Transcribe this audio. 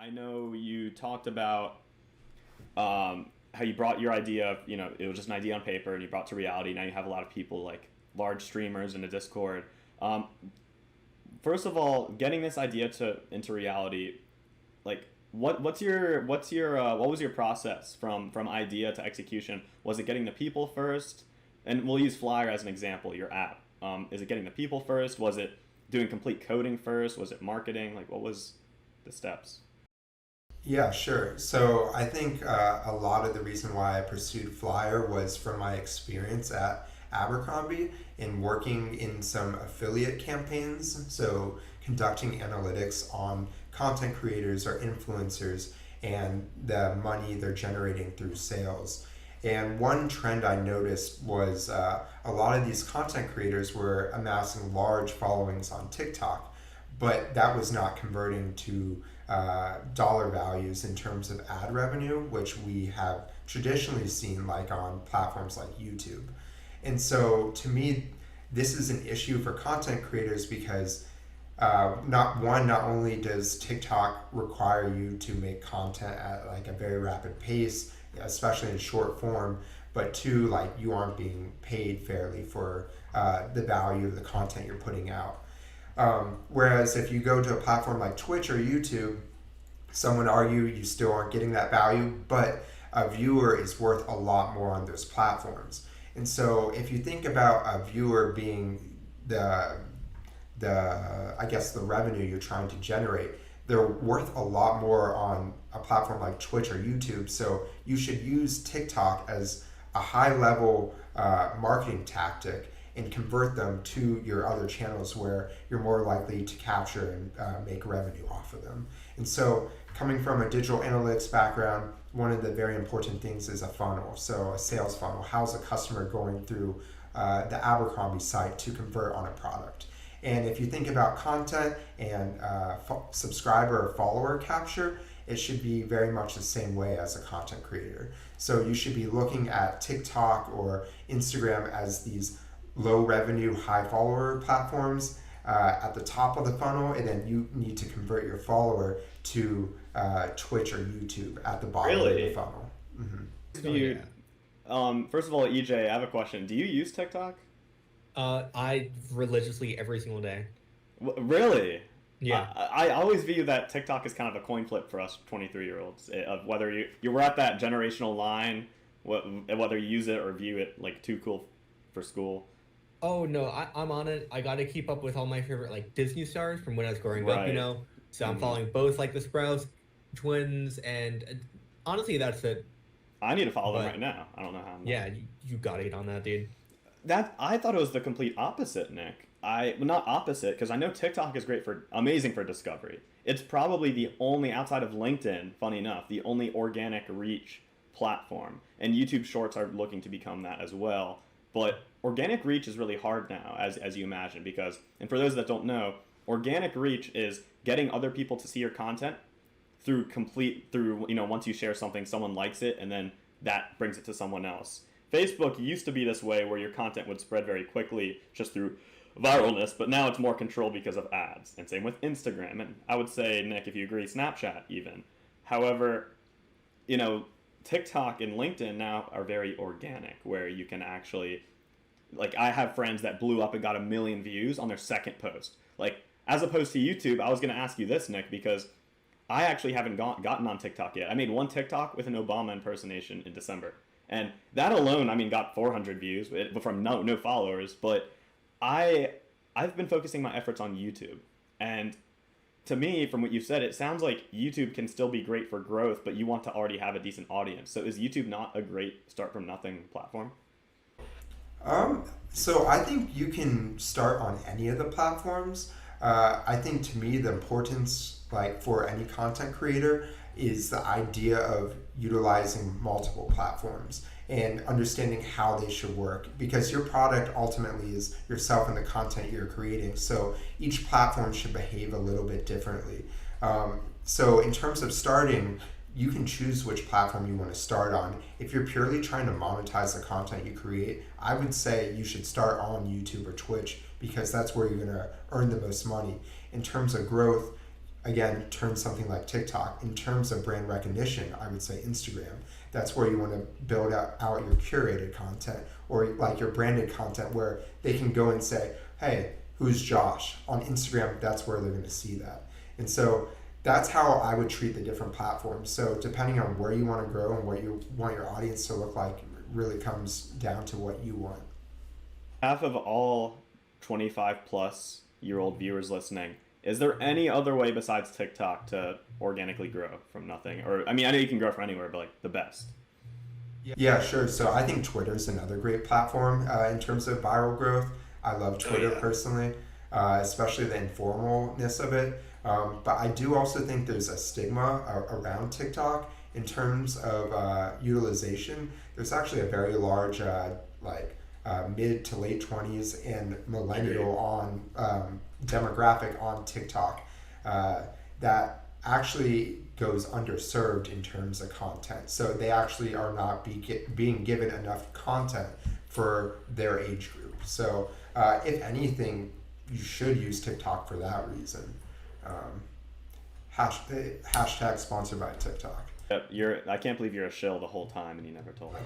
I know you talked about how you brought your idea, it was just an idea on paper and you brought it to reality. Now you have a lot of people like large streamers in the Discord. First of all, getting this idea into reality, like what was your process from idea to execution? Was it getting the people first? And we'll use FLYR as an example, your app. Is it getting the people first? Was it doing complete coding first? Was it marketing? Like, what was the steps? Yeah, sure. So I think a lot of the reason why I pursued FLYR was from my experience at Abercrombie in working in some affiliate campaigns. So conducting analytics on content creators or influencers and the money they're generating through sales. And one trend I noticed was a lot of these content creators were amassing large followings on TikTok, but that was not converting to dollar values in terms of ad revenue, which we have traditionally seen like on platforms like YouTube. And so to me, this is an issue for content creators because not only does TikTok require you to make content at like a very rapid pace, especially in short form, but two, like you aren't being paid fairly for the value of the content you're putting out. Whereas if you go to a platform like Twitch or YouTube, some would argue you still aren't getting that value, but a viewer is worth a lot more on those platforms. And so if you think about a viewer being the I guess the revenue you're trying to generate, they're worth a lot more on a platform like Twitch or YouTube. So you should use TikTok as a high level marketing tactic and convert them to your other channels where you're more likely to capture and make revenue off of them. And so coming from a digital analytics background, one of the very important things is a funnel. So a sales funnel. How's a customer going through the Abercrombie site to convert on a product? And if you think about content and subscriber or follower capture, it should be very much the same way as a content creator. So you should be looking at TikTok or Instagram as these low revenue, high follower platforms at the top of the funnel, and then you need to convert your follower to Twitch or YouTube at the bottom of the funnel. Mm-hmm. First of all, EJ, I have a question. Do you use TikTok? I religiously every single day. Really? Yeah. I always view that TikTok is kind of a coin flip for us 23-year-olds of whether you're at that generational line, whether you use it or view it like too cool for school. Oh no, I'm on it. I gotta keep up with all my favorite like Disney stars from when I was growing up, So I'm following both like the Sprouse twins, and honestly, that's it. I need to follow them right now. I don't know how. Yeah, you gotta get on that, dude. I thought it was the complete opposite, Nick. Not opposite, because I know TikTok is amazing for discovery. It's probably the only, outside of LinkedIn, funny enough, the only organic reach platform. And YouTube Shorts are looking to become that as well. But organic reach is really hard now, as you imagine, because, and for those that don't know, organic reach is getting other people to see your content through once you share something, someone likes it, and then that brings it to someone else. Facebook used to be this way where your content would spread very quickly just through viralness, but now it's more controlled because of ads. And same with Instagram. And I would say, Nick, if you agree, Snapchat even. However, TikTok and LinkedIn now are very organic, where you can actually, like, I have friends that blew up and got 1 million views on their second post. Like, as opposed to YouTube, I was going to ask you this, Nick, because I actually haven't gotten on TikTok yet. I made one TikTok with an Obama impersonation in December. And that alone, got 400 views from no followers. But I've been focusing my efforts on YouTube. And to me, from what you've said, it sounds like YouTube can still be great for growth, but you want to already have a decent audience. So is YouTube not a great start from nothing platform? So I think you can start on any of the platforms. I think to me, the importance, like for any content creator, is the idea of utilizing multiple platforms and understanding how they should work, because your product ultimately is yourself and the content you're creating. So each platform should behave a little bit differently. So in terms of starting, you can choose which platform you want to start on. If you're purely trying to monetize the content you create, I would say you should start on YouTube or Twitch, because that's where you're going to earn the most money. In terms of growth, again, turn something like TikTok. In terms of brand recognition, I would say Instagram. That's where you want to build out your curated content, or like your branded content, where they can go and say, hey, who's Josh? On Instagram, that's where they're going to see that. And so that's how I would treat the different platforms. So depending on where you want to grow and what you want your audience to look like, really comes down to what you want. Half of all 25 plus year old viewers listening, is there any other way besides TikTok to organically grow from nothing? Or, I mean, I know you can grow from anywhere, but like the best. Yeah, sure. So I think Twitter is another great platform in terms of viral growth. I love Twitter personally, especially the informalness of it. But I do also think there's a stigma around TikTok in terms of utilization. There's actually a very large mid to late 20s and millennial on demographic on TikTok that actually goes underserved in terms of content. So they actually are not being given enough content for their age group. So if anything, you should use TikTok for that reason. Hashtag sponsored by TikTok. Yep, I can't believe you're a shill the whole time and you never told me.